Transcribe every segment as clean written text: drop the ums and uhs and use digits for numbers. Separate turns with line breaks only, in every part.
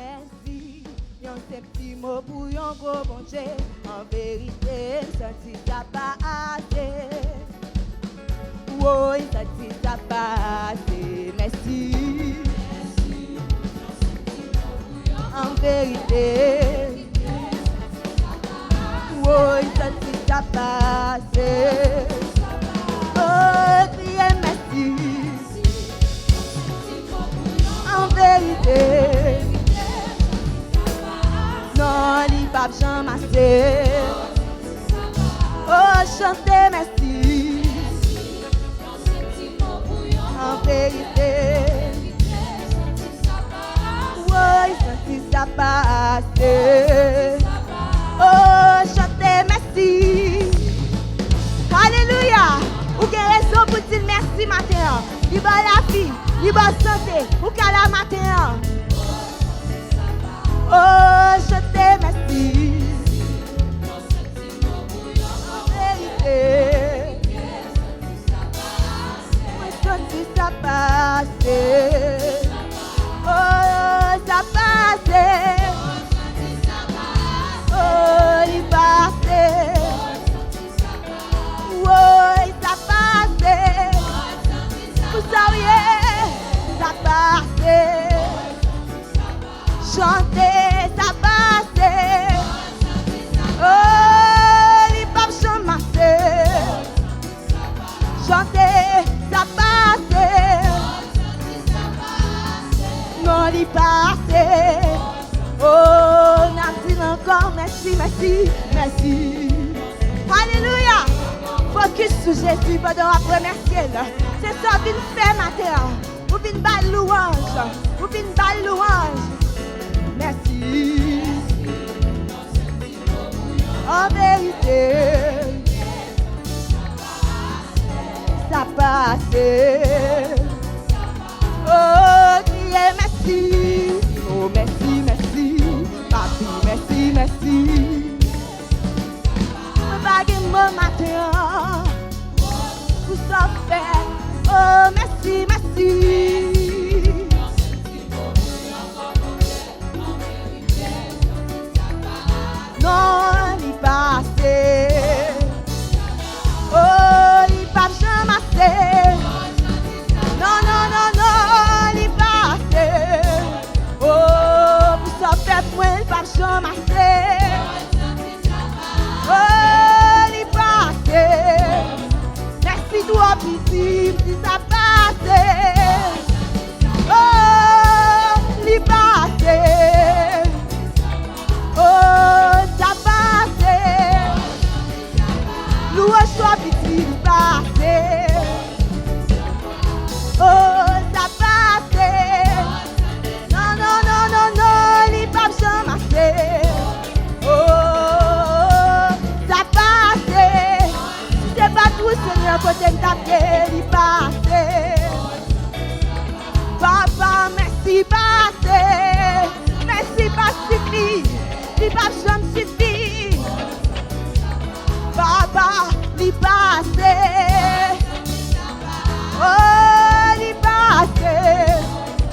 merci. Yon se petit mot pour yon gros bon Dieu. En vérité, senti ça passé. Oui, senti ça passé. Merci. En vérité. Oui, senti ça passé. Oh, criez merci. En vérité. Non, il pas jamais assez. Oh, chantez merci. En vérité. Oui, senti ça passer. Oh, chantez merci. Alléluia. Ou quelle raison pour dire merci matin. Il va la vie, il va santé. Ou qu'à la matin. Oh, je te remercie. En vérité. Moi, senti ça passer. Oh, ça passait. Oh, il passait. Oh, ça passait. Vous saviez, ça passait. Chantez, ça passait. Oh, les papes chamassés. Chantez, ça passait. Non, les passait. Oh, Nathalie encore, merci, merci, merci. Alléluia. Focus sur Jésus pendant la première ciel. C'est ça qu'on fait matin. Ou bien balle louange. Ou bien balle louange. Merci. En vérité, ça passe. Oh, criez merci. Oh, merci, merci. Papi, merci, merci. Je bague mon matin. Tout ça fait. Oh, merci, merci. Non, il passé. Oh, il passe jamais. Non, non, non, non, il passé. Oh, pour ça fait moi, il passe jamais. Oh, il passé. Merci toi, petit, si ça passe. Oh, il passé. Oh, ça passe. Louange soit petit, passe. Oh, ça passe. Non, non, non, non, non, les papes sont massés. Oh, ça passe. C'est pas tout, Seigneur, côté de ta tête, il passe. Papa, merci, passe. Merci, passe, il passe jamais suffit. Papa, il passe. Oh, il passe.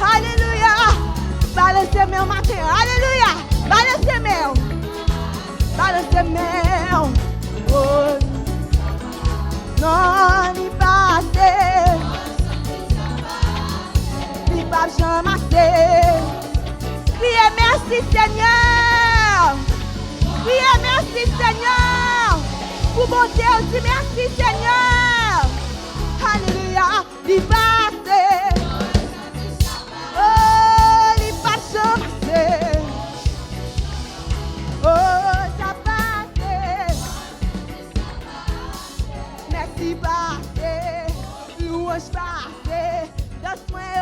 Alléluia. Balancez mes matin. Alléluia. Balancez mes. Balancez mes. Oh, non, il passe. Il passe jamais. Criez merci Seigneur. Criez merci Seigneur. Pour mon Dieu, dis merci Seigneur. Alléluia. Il passe. Oh, il passe jamais. Oh, ça passe. Merci passe. Louange passe. Danse-moi